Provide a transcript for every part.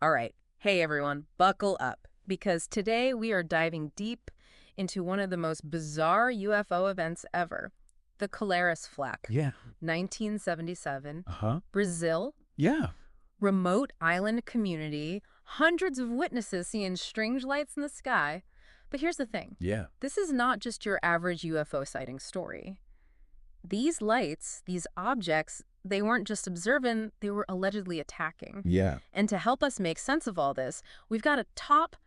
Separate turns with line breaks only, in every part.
All right. Hey, everyone, buckle up, because today we are diving deep into one of the most bizarre UFO events ever, the Karas Flak,
Yeah.
1977,
Uh-huh.
Brazil,
Yeah.
remote island community, hundreds of witnesses seeing strange lights in the sky. But here's the thing.
Yeah.
This is not just your average UFO sighting story. These lights, these objects, they weren't just observing, they were allegedly attacking.
Yeah.
And to help us make sense of all this, we've got a top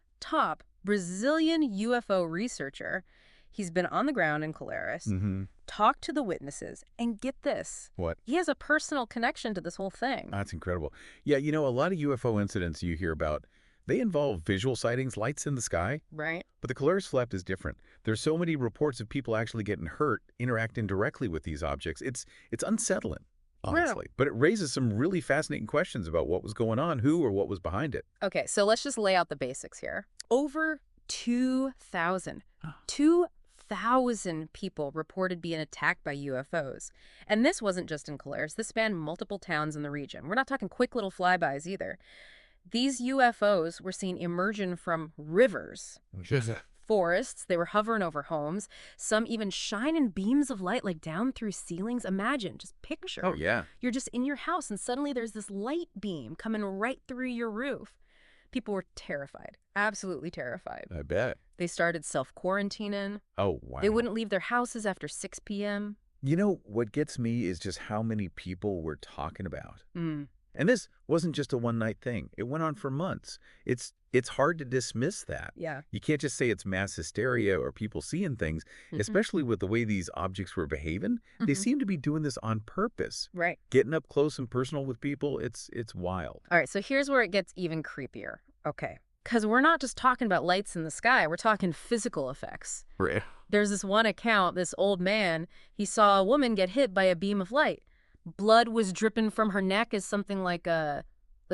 Brazilian UFO researcher. He's been on the ground in Colares,
Mm-hmm.
talked to the witnesses, and get this,
What?
he has a personal connection to this whole thing.
That's incredible. Yeah, a lot of UFO incidents you hear about, they involve visual sightings, lights in the sky,
Right?
but the Polaris flap is different. There's so many reports of people actually getting hurt interacting directly with these objects. It's unsettling, honestly, but it raises some really fascinating questions about what was going on, who or what was behind it.
Okay, so let's just lay out the basics here. Over 2,000.
Huh.
2,000 people reported being attacked by UFOs. And this wasn't just in Colares. This spanned multiple towns in the region. We're not talking quick little flybys either. These UFOs were seen emerging from rivers, forests. They were hovering over homes, some even shining beams of light like down through ceilings. Imagine, just picture.
Oh, yeah.
You're just in your house and suddenly there's this light beam coming right through your roof. People were terrified, absolutely terrified.
I bet.
They started self-quarantining.
Oh, wow.
They wouldn't leave their houses after 6 p.m.
What gets me is just how many people we're talking about.
Mm.
And this wasn't just a one-night thing. It went on for months. It's hard to dismiss that.
Yeah.
You can't just say it's mass hysteria or people seeing things, especially with the way these objects were behaving. They seem to be doing this on purpose.
Right.
Getting up close and personal with people, it's wild.
All right, so here's where it gets even creepier. Okay. Because we're not just talking about lights in the sky. We're talking physical effects.
Right.
There's this one account, this old man, he saw a woman get hit by a beam of light. Blood was dripping from her neck as something like a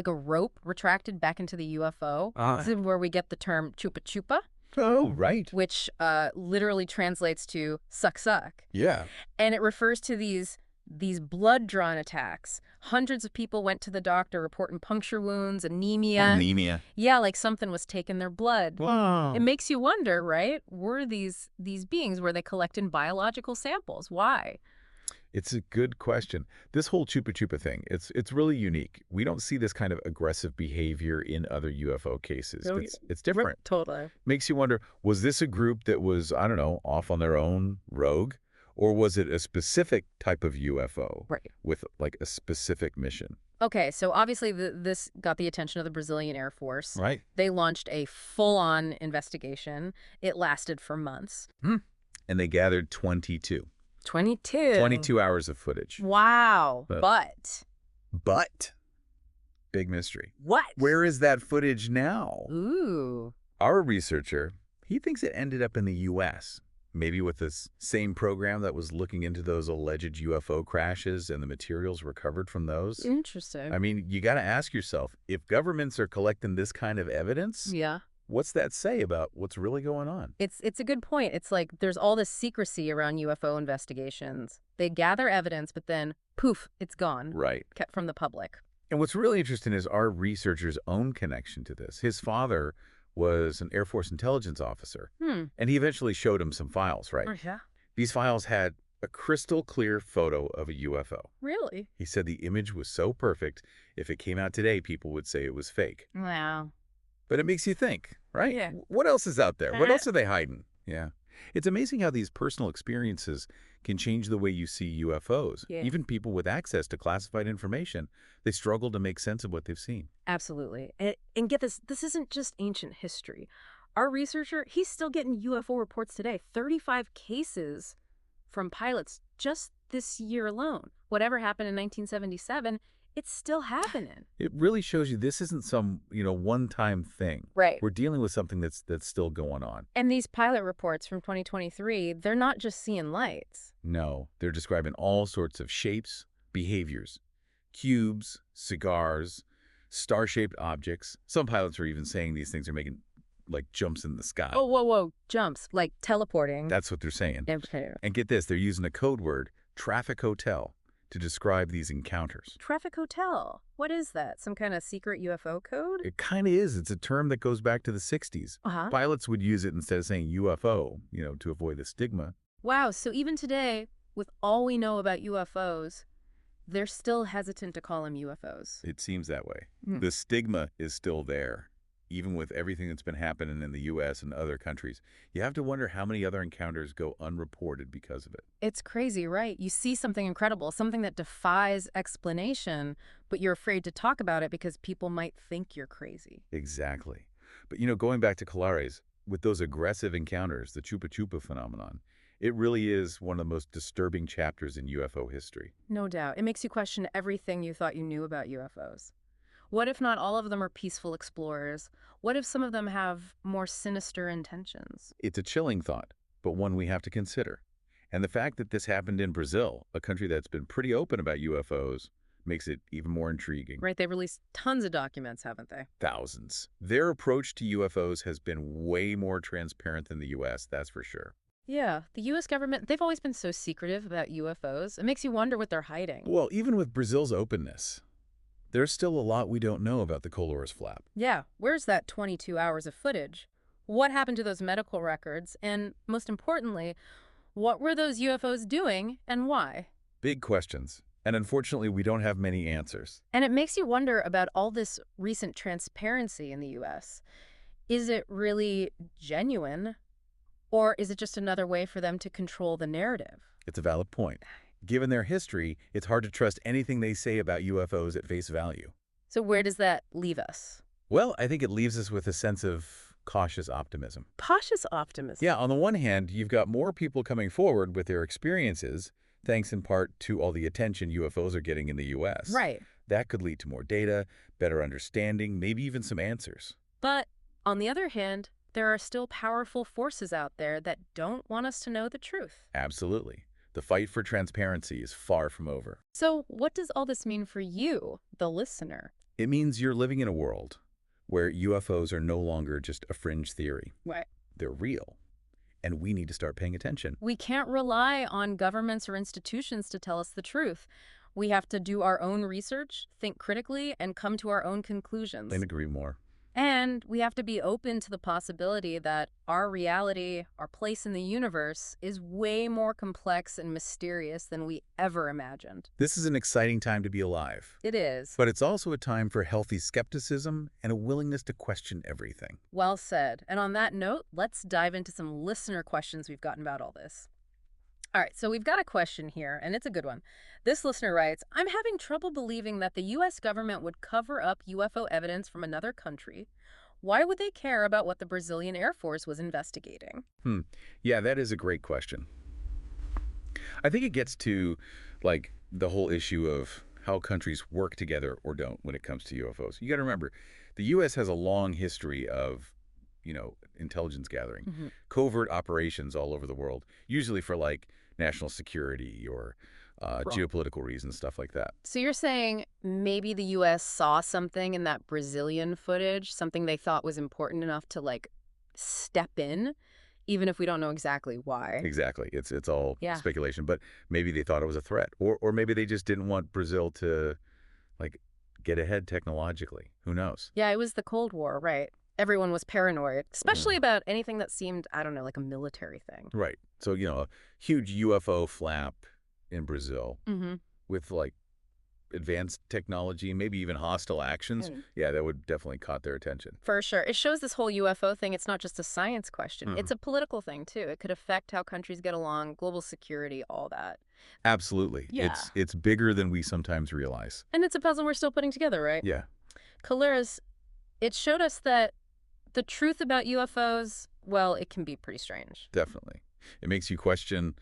rope retracted back into the UFO. This is where we get the term chupa chupa,
Oh, right.
which literally translates to suck suck.
Yeah.
And it refers to these blood-drawn attacks. Hundreds of people went to the doctor reporting puncture wounds, anemia.
Anemia.
Yeah, like something was taking their blood.
Wow.
It makes you wonder, right? Were these beings, were they collecting biological samples? Why?
It's a good question. This whole chupa chupa thing, it's really unique. We don't see this kind of aggressive behavior in other UFO cases.
Oh,
It's different.
Totally.
Makes you wonder, was this a group that was, I don't know, off on their own, rogue? Or was it a specific type of UFO
Right.
with like a specific mission?
Okay, so obviously this got the attention of the Brazilian Air Force.
Right.
They launched a full-on investigation. It lasted for months.
And they gathered 22.
22.
22 hours of footage.
Wow.
But-
But
Big mystery.
what?
Where is that footage now?
Ooh.
Our researcher, he thinks it ended up in the U.S., maybe with this same program that was looking into those alleged UFO crashes and the materials recovered from those.
Interesting.
I mean, you got to ask yourself, if governments are collecting this kind of evidence,
Yeah.
what's that say about what's really going on?
It's a good point. It's like there's all this secrecy around UFO investigations. They gather evidence, but then poof, it's gone.
Right.
Kept from the public.
And what's really interesting is our researcher's own connection to this. His father was an Air Force intelligence officer, and he eventually showed him some files, right?
Yeah.
These files had a crystal clear photo of a UFO.
Really?
He said the image was so perfect, if it came out today, people would say it was fake.
Wow.
But it makes you think, right?
Yeah.
What else is out there? What else are they hiding? Yeah. It's amazing how these personal experiences can change the way you see UFOs.
Yeah.
Even people with access to classified information, they struggle to make sense of what they've seen.
Absolutely. And get this isn't just ancient history. Our researcher, he's still getting UFO reports today. 35 cases from pilots just this year alone. Whatever happened in 1977, it's still happening.
It really shows you this isn't some, one-time thing.
Right.
We're dealing with something that's still going on.
And these pilot reports from 2023, they're not just seeing lights.
No, they're describing all sorts of shapes, behaviors, cubes, cigars, star-shaped objects. Some pilots are even saying these things are making, like, jumps in the sky.
Oh, whoa. Jumps, like teleporting.
That's what they're saying.
Okay.
And get this, they're using a code word, traffic hotel, to describe these encounters.
Traffic hotel. What is that? Some kind of secret UFO code?
It kind of is. It's a term that goes back to the 60s.
Uh-huh.
Pilots would use it instead of saying UFO, to avoid the stigma.
Wow, so even today, with all we know about UFOs, they're still hesitant to call them UFOs.
It seems that way.
Hmm.
The stigma is still there, even with everything that's been happening in the U.S. and other countries. You have to wonder how many other encounters go unreported because of it.
It's crazy, right? You see something incredible, something that defies explanation, but you're afraid to talk about it because people might think you're crazy.
Exactly. But, going back to Karas, with those aggressive encounters, the Chupa Chupa phenomenon, it really is one of the most disturbing chapters in UFO history.
No doubt. It makes you question everything you thought you knew about UFOs. What if not all of them are peaceful explorers? What if some of them have more sinister intentions?
It's a chilling thought, but one we have to consider. And the fact that this happened in Brazil, a country that's been pretty open about UFOs, makes it even more intriguing.
Right, they've released tons of documents, haven't they?
Thousands. Their approach to UFOs has been way more transparent than the U.S., that's for sure.
Yeah, the U.S. government, they've always been so secretive about UFOs. It makes you wonder what they're hiding.
Well, even with Brazil's openness, there's still a lot we don't know about the Colores flap.
Yeah, where's that 22 hours of footage? What happened to those medical records? And most importantly, what were those UFOs doing and why?
Big questions. And unfortunately, we don't have many answers.
And it makes you wonder about all this recent transparency in the U.S. Is it really genuine? Or is it just another way for them to control the narrative?
It's a valid point. Given their history, it's hard to trust anything they say about UFOs at face value.
So where does that leave us?
Well, I think it leaves us with a sense of cautious optimism.
Cautious optimism.
Yeah, on the one hand, you've got more people coming forward with their experiences, thanks in part to all the attention UFOs are getting in the U.S.
Right.
That could lead to more data, better understanding, maybe even some answers.
But on the other hand, there are still powerful forces out there that don't want us to know the truth.
Absolutely. The fight for transparency is far from over.
So what does all this mean for you, the listener?
It means you're living in a world where UFOs are no longer just a fringe theory.
Right.
They're real, and we need to start paying attention.
We can't rely on governments or institutions to tell us the truth. We have to do our own research, think critically, and come to our own conclusions.
Couldn't agree more.
And we have to be open to the possibility that our reality, our place in the universe, is way more complex and mysterious than we ever imagined.
This is an exciting time to be alive.
It is.
But it's also a time for healthy skepticism and a willingness to question everything.
Well said. And on that note, let's dive into some listener questions we've gotten about all this. All right, so we've got a question here, and it's a good one. This listener writes, I'm having trouble believing that the U.S. government would cover up UFO evidence from another country. Why would they care about what the Brazilian Air Force was investigating?
Yeah, that is a great question. I think it gets to, the whole issue of how countries work together or don't when it comes to UFOs. You got to remember, the U.S. has a long history of intelligence gathering, covert operations all over the world, usually for national security or geopolitical reasons, stuff like that.
So you're saying maybe the U.S. saw something in that Brazilian footage, something they thought was important enough to step in, even if we don't know exactly why.
Exactly. It's all speculation, but maybe they thought it was a threat, or maybe they just didn't want Brazil to get ahead technologically. Who knows?
Yeah, it was the Cold War, right? Everyone was paranoid, especially about anything that seemed, I don't know, like a military thing.
Right. So, a huge UFO flap in Brazil with advanced technology, maybe even hostile actions. Yeah, that would definitely caught their attention.
For sure. It shows this whole UFO thing, it's not just a science question. It's a political thing, too. It could affect how countries get along, global security, all that.
Absolutely.
Yeah.
It's bigger than we sometimes realize.
And it's a puzzle we're still putting together, right?
Yeah.
Karas, it showed us that the truth about UFOs, well, it can be pretty strange.
Definitely. It makes you question,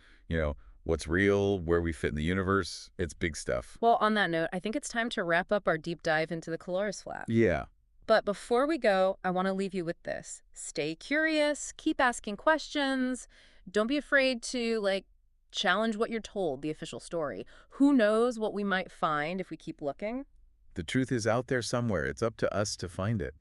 what's real, where we fit in the universe. It's big stuff.
Well, on that note, I think it's time to wrap up our deep dive into the Colores flap.
Yeah.
But before we go, I want to leave you with this. Stay curious, keep asking questions. Don't be afraid to, challenge what you're told, the official story. Who knows what we might find if we keep looking?
The truth is out there somewhere. It's up to us to find it.